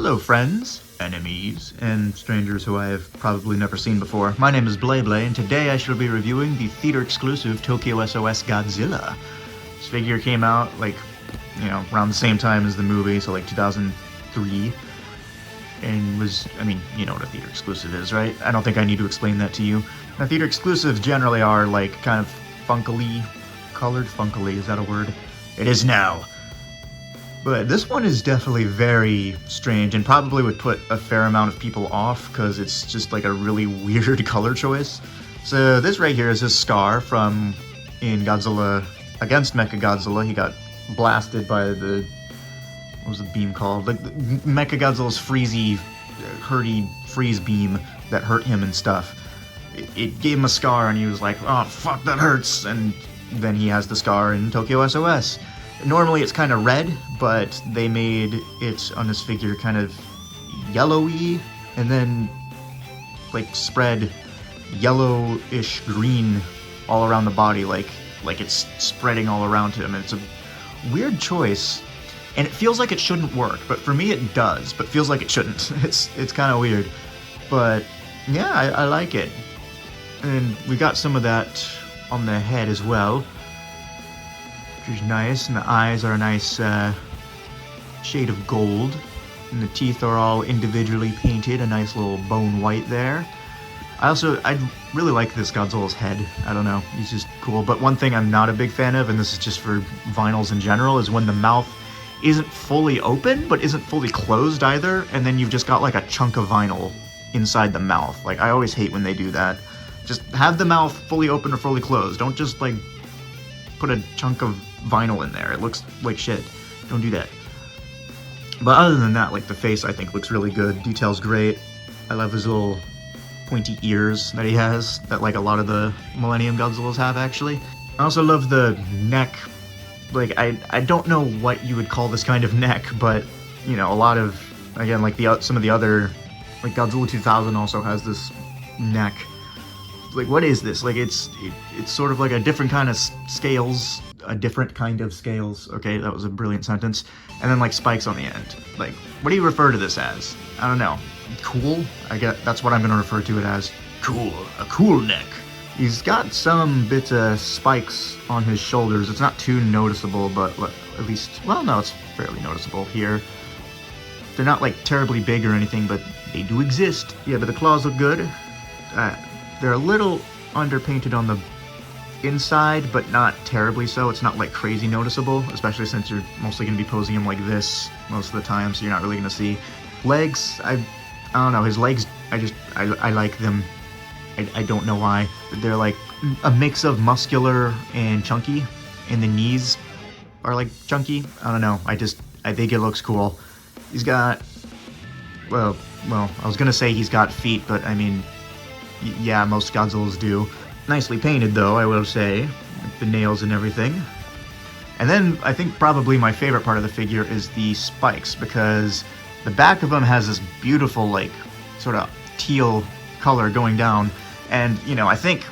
Hello friends, enemies, and strangers who I have probably never seen before. My name is Blay, and today I shall be reviewing the theater-exclusive Tokyo SOS Godzilla. This figure came out, around the same time as the movie, so like 2003. And was, you know what a theater exclusive is, right? I don't think I need to explain that to you. Now, theater exclusives generally are, kind of funkily colored. Funkily, is that a word? It is now. But this one is definitely very strange and probably would put a fair amount of people off because it's just like a really weird color choice. So this right here is his scar from in Godzilla against Mechagodzilla. He got blasted by the, what was the beam called? Like Mechagodzilla's hurty freeze beam that hurt him and stuff. It gave him a scar and he was like, oh fuck, that hurts. And then he has the scar in Tokyo SOS. Normally it's kind of red, but they made it on this figure kind of yellowy, and then spread yellowish green all around the body, like it's spreading all around him. And it's a weird choice, and it feels like it shouldn't work, but for me it does, but feels like it shouldn't. It's kind of weird, but yeah, I like it. And we got some of that on the head as well, which is nice, and the eyes are a nice shade of gold, and the teeth are all individually painted, a nice little bone white there. I really like this Godzilla's head. I don't know, he's just cool. But one thing I'm not a big fan of, and this is just for vinyls in general, is when the mouth isn't fully open, but isn't fully closed either, and then you've just got like a chunk of vinyl inside the mouth. Like, I always hate when they do that. Just have the mouth fully open or fully closed. Don't just put a chunk of vinyl in there. It looks like shit. Don't do that. But other than that, the face I think looks really good. Detail's great. I love his little pointy ears that he has, that a lot of the Millennium Godzillas have actually. I also love the neck. I don't know what you would call this kind of neck, but you know, a lot of, again, some of the other, Godzilla 2000 also has this neck. What is this? It's sort of a different kind of scales, okay, that was a brilliant sentence, and then spikes on the end. What do you refer to this as? I don't know. Cool? I guess that's what I'm gonna refer to it as. Cool. A cool neck. He's got some bits of spikes on his shoulders. It's not too noticeable, but at least, well, no, it's fairly noticeable here. They're not terribly big or anything, but they do exist. Yeah, but the claws look good. They're a little underpainted on the inside, but not terribly so. It's not crazy noticeable, especially since you're mostly going to be posing him like this most of the time, so you're not really going to see. Legs, I don't know, his legs, I like them. I don't know why. They're a mix of muscular and chunky, and the knees are chunky. I don't know, I think it looks cool. He's got, well, I was going to say he's got feet, but I mean, yeah, most Godzillas do. Nicely painted though, I will say, the nails and everything. And then I think probably my favorite part of the figure is the spikes, because the back of them has this beautiful sort of teal color going down. And you know, I think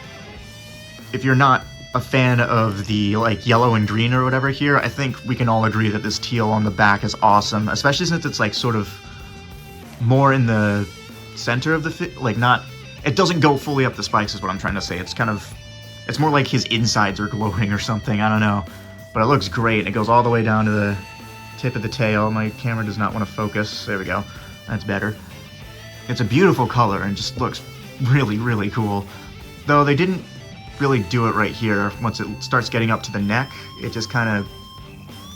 if you're not a fan of the yellow and green or whatever here, I think we can all agree that this teal on the back is awesome, especially since it's sort of more in the center of the not, it doesn't go fully up the spikes is what I'm trying to say. It's kind of, it's more like his insides are glowing or something, I don't know. But it looks great. It goes all the way down to the tip of the tail. My camera does not want to focus. There we go. That's better. It's a beautiful color and just looks really, really cool. Though they didn't really do it right here. Once it starts getting up to the neck, it just kind of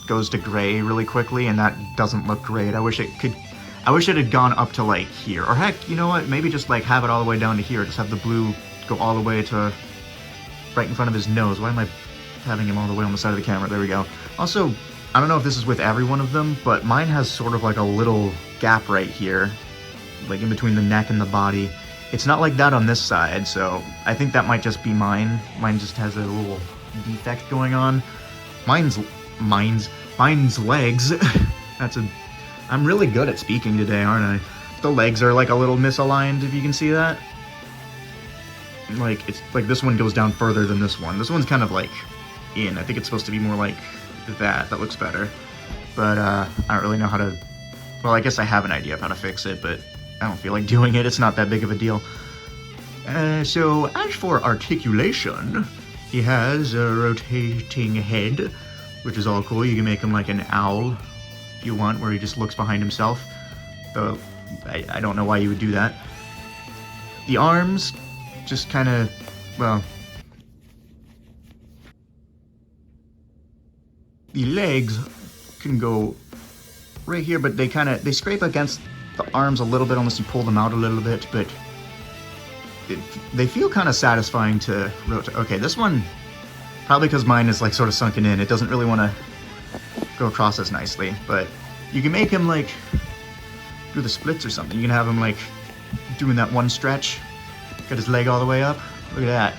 goes to gray really quickly, and that doesn't look great. I wish it had gone up to here, or heck, you know what, maybe just have it all the way down to here, just have the blue go all the way to right in front of his nose. Why am I having him all the way on the side of the camera? There we go. Also, I don't know if this is with every one of them, but mine has sort of a little gap right here, in between the neck and the body. It's not like that on this side, so I think that might just be mine. Mine just has a little defect going on. Mine's legs. I'm really good at speaking today, aren't I? The legs are a little misaligned, if you can see that. It's this one goes down further than this one. This one's kind of in. I think it's supposed to be more that. That looks better. But I don't really know how to Well, I guess I have an idea of how to fix it, but I don't feel like doing it. It's not that big of a deal. So, as for articulation, he has a rotating head, which is all cool. You can make him like an owl, if you want, where he just looks behind himself. Though, I don't know why you would do that. The arms, just kind of, well... The legs can go right here, but they scrape against the arms a little bit unless you pull them out a little bit, but they feel kind of satisfying to rotate. Okay, this one, probably because mine is like sort of sunken in, it doesn't really want to go across as nicely, but you can make him like do the splits or something. You can have him like doing that one stretch, get his leg all the way up. Look at that.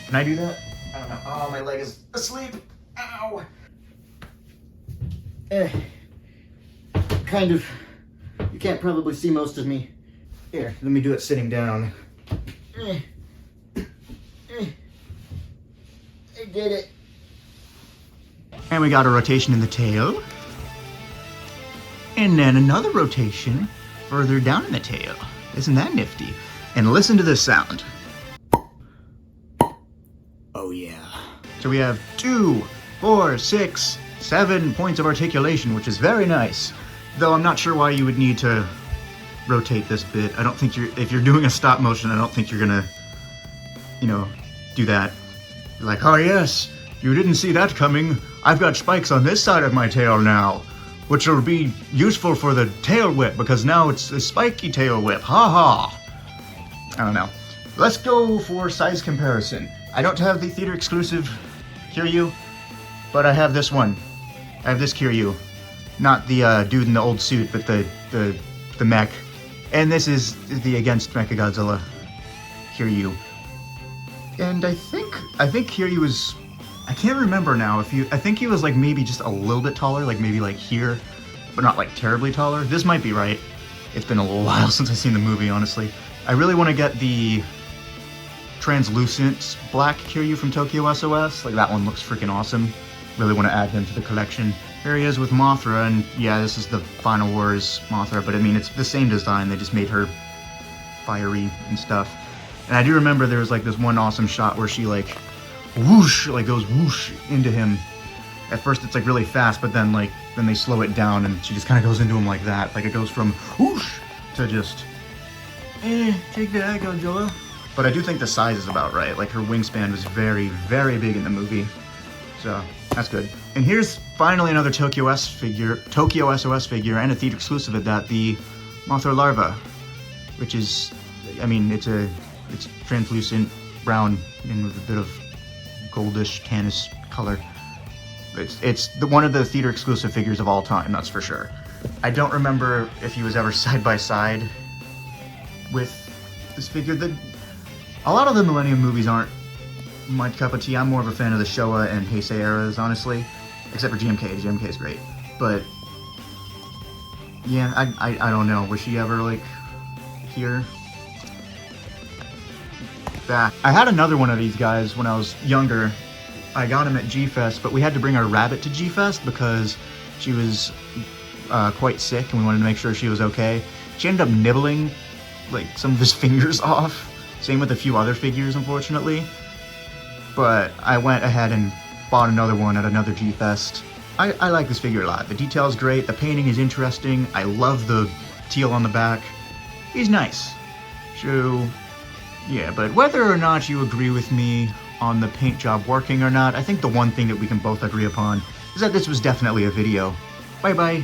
Can I do that? I don't know. Oh, my leg is asleep. Ow. Kind of. You can't probably see most of me. Here, let me do it sitting down. I did it. And we got a rotation in the tail. And then another rotation further down in the tail. Isn't that nifty? And listen to this sound. Oh yeah. So we have 2, 4, 6, 7 points of articulation, which is very nice. Though I'm not sure why you would need to rotate this bit. I don't think if you're doing a stop motion, I don't think you're gonna, do that. You're like, oh yes, you didn't see that coming. I've got spikes on this side of my tail now, which will be useful for the tail whip, because now it's a spiky tail whip. Ha ha. I don't know. Let's go for size comparison. I don't have the theater exclusive Kiryu, but I have this one. I have this Kiryu. Not the dude in the old suit, but the mech. And this is the Against Mechagodzilla Kiryu. And I think Kiryu is, I can't remember now I think he was like maybe just a little bit taller, like maybe like here, but not like terribly taller. This might be right. It's been a little while since I've seen the movie, honestly. I really want to get the translucent black Kiryu from Tokyo SOS. Like, that one looks freaking awesome. Really want to add him to the collection. There he is with Mothra, and yeah, this is the Final Wars Mothra, but I mean, it's the same design. They just made her fiery and stuff. And I do remember there was like this one awesome shot where she like whoosh, like goes whoosh into him. At first it's like really fast, but then they slow it down and she just kind of goes into him like that. Like, it goes from whoosh to just take that, Godzilla. But I do think the size is about right. Like, her wingspan was very, very big in the movie. So, that's good. And here's finally another Tokyo SOS figure, and a theater exclusive at that, the Mothra Larva. Which is, I mean, it's translucent brown and with a bit of goldish, tannish color. It's one of the theater exclusive figures of all time, that's for sure. I don't remember if he was ever side by side with this figure. A lot of the Millennium movies aren't my cup of tea. I'm more of a fan of the Showa and Heisei eras, honestly. Except for GMK. GMK is great. But yeah, I don't know. Was she ever like here? Back. I had another one of these guys when I was younger. I got him at G-Fest, but we had to bring our rabbit to G-Fest because she was quite sick and we wanted to make sure she was okay. She ended up nibbling like some of his fingers off. Same with a few other figures, unfortunately. But I went ahead and bought another one at another G-Fest. I like this figure a lot. The detail's great, the painting is interesting, I love the teal on the back. He's nice. So, yeah, but whether or not you agree with me on the paint job working or not, I think the one thing that we can both agree upon is that this was definitely a video. Bye bye.